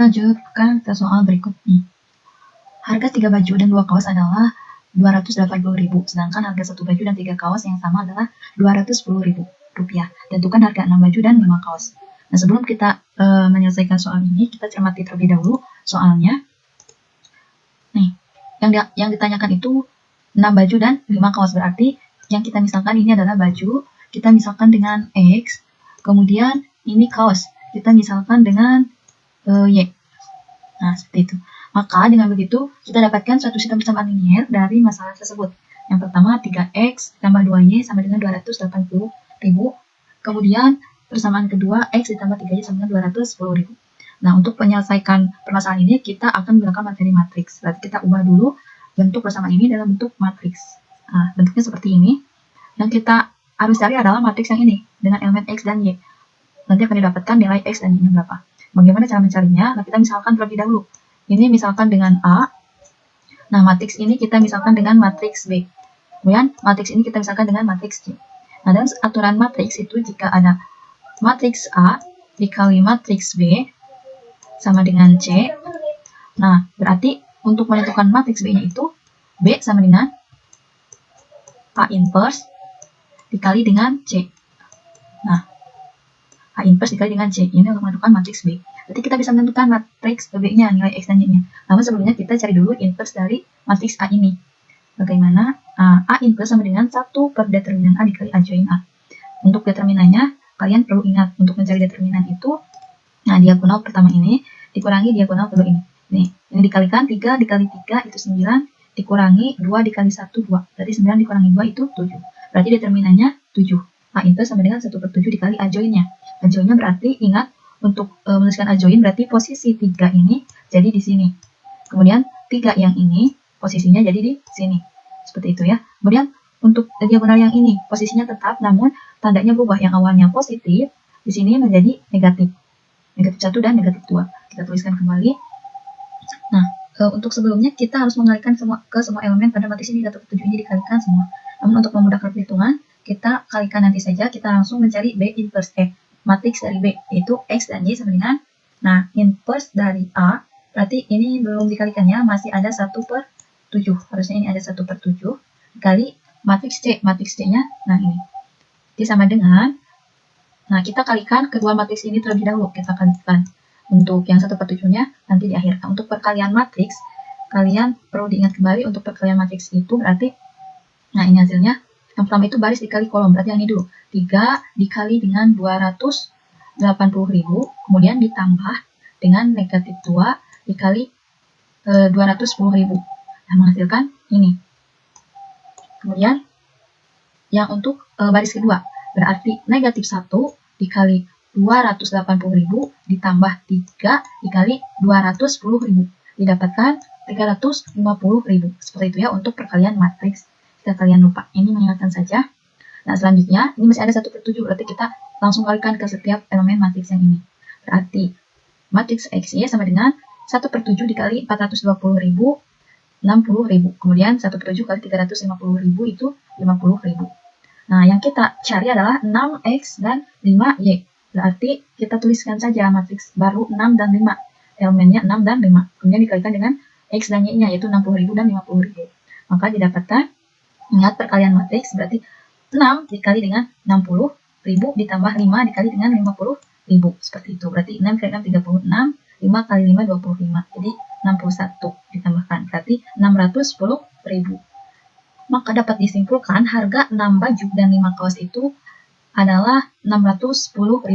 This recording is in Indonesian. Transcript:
Lanjutkan ke soal berikutnya. Harga 3 baju dan 2 kaos adalah 280.000, sedangkan harga 1 baju dan 3 kaos yang sama adalah 210.000 rupiah. Tentukan harga 6 baju dan 5 kaos. Nah, sebelum kita menyelesaikan soal ini, kita cermati terlebih dahulu soalnya. Nih, yang ditanyakan itu 6 baju dan 5 kaos, berarti yang kita misalkan ini adalah baju, kita misalkan dengan X, kemudian ini kaos, kita misalkan dengan Y. Nah, seperti itu. Maka dengan begitu, kita dapatkan suatu sistem persamaan linier dari masalah tersebut. Yang pertama, 3X tambah 2Y sama dengan 280.000. Kemudian, persamaan kedua, X ditambah 3Y sama dengan 210.000. Nah, untuk menyelesaikan permasalahan ini, kita akan menggunakan materi matriks. Berarti kita ubah dulu bentuk persamaan ini dalam bentuk matriks. Nah, bentuknya seperti ini. Yang kita harus cari adalah matriks yang ini, dengan elemen X dan Y. Nanti akan didapatkan nilai X dan Y-nya berapa. Bagaimana cara mencarinya? Nah, kita misalkan terlebih dahulu. Ini misalkan dengan A. Nah, matriks ini kita misalkan dengan matriks B. Kemudian, matriks ini kita misalkan dengan matriks C. Nah, dalam aturan matriks itu jika ada matriks A dikali matriks B sama dengan C. Nah, berarti untuk menentukan matriks B-nya itu B sama dengan A inverse dikali dengan C. Nah, A inverse dikali dengan C. Ini untuk menentukan matriks B. Berarti kita bisa menentukan matriks B-nya, nilai X dan Y-nya. Namun sebelumnya kita cari dulu inverse dari matriks A ini. Bagaimana? A inverse sama dengan 1 per determinan A dikali A join A. Untuk determinannya, kalian perlu ingat. Untuk mencari determinan itu, nah, diagonal pertama ini dikurangi diagonal kedua ini. Nih, ini dikalikan 3 dikali 3 itu 9, dikurangi 2 dikali 1, 2. Berarti 9 dikurangi 2 itu 7. Berarti determinannya 7. A inverse sama dengan 1 per 7 dikali A join-nya. A join-nya berarti, ingat, untuk menuliskan A join berarti posisi 3 ini jadi di sini. Kemudian 3 yang ini posisinya jadi di sini. Seperti itu ya. Kemudian untuk diagonal yang ini posisinya tetap namun tandanya berubah. Yang awalnya positif di sini menjadi negatif. Negatif 1 dan negatif 2. Kita tuliskan kembali. Nah, untuk sebelumnya kita harus mengalihkan ke semua elemen pada matriks ini. 1 per 7 ini dikalikan semua. Namun untuk memudahkan perhitungan, kita kalikan nanti saja. Kita langsung mencari B inverse matriks dari B, yaitu X dan Y sama dengan, nah, inverse dari A, berarti ini belum dikalikannya, masih ada 1 per 7. Harusnya ini ada 1 per 7 dikali matriks C. Matriks C-nya, nah ini. Jadi sama dengan, nah, kita kalikan kedua matriks ini terlebih dahulu. Kita kalikan untuk yang 1 per 7-nya nanti di akhir. Nah, untuk perkalian matriks, kalian perlu diingat kembali untuk perkalian matriks itu berarti, nah, ini hasilnya. Yang pertama itu baris dikali kolom, berarti yang ini dulu. 3 dikali dengan 280.000, kemudian ditambah dengan negatif 2 dikali 210.000. Nah, menghasilkan ini. Kemudian, yang untuk baris kedua, berarti negatif 1 dikali 280.000 ditambah 3 dikali 210.000. Didapatkan 350.000. Seperti itu ya untuk perkalian matriks. Jika kalian lupa, ini mengingatkan saja. Nah, selanjutnya, ini masih ada 1 per 7, berarti kita langsung kalikan ke setiap elemen matriks yang ini. Berarti, matriks X-Y sama dengan 1 per 7 dikali 420.000, 60.000. Kemudian, 1 per 7 kali 350.000 itu 50.000. Nah, yang kita cari adalah 6X dan 5Y. Berarti, kita tuliskan saja matriks baru 6 dan 5. Elemennya 6 dan 5. Kemudian dikalikan dengan X dan Y-nya, yaitu 60.000 dan 50.000. Maka didapatkan, ingat perkalian matriks berarti 6 dikali dengan 60.000 ditambah 5 dikali dengan 50.000. Seperti itu. Berarti 6 kali 6, 36. 5 kali 5, 25. Jadi 61 ditambahkan. Berarti 610.000. Maka dapat disimpulkan harga 6 baju dan 5 kaos itu adalah Rp610.000.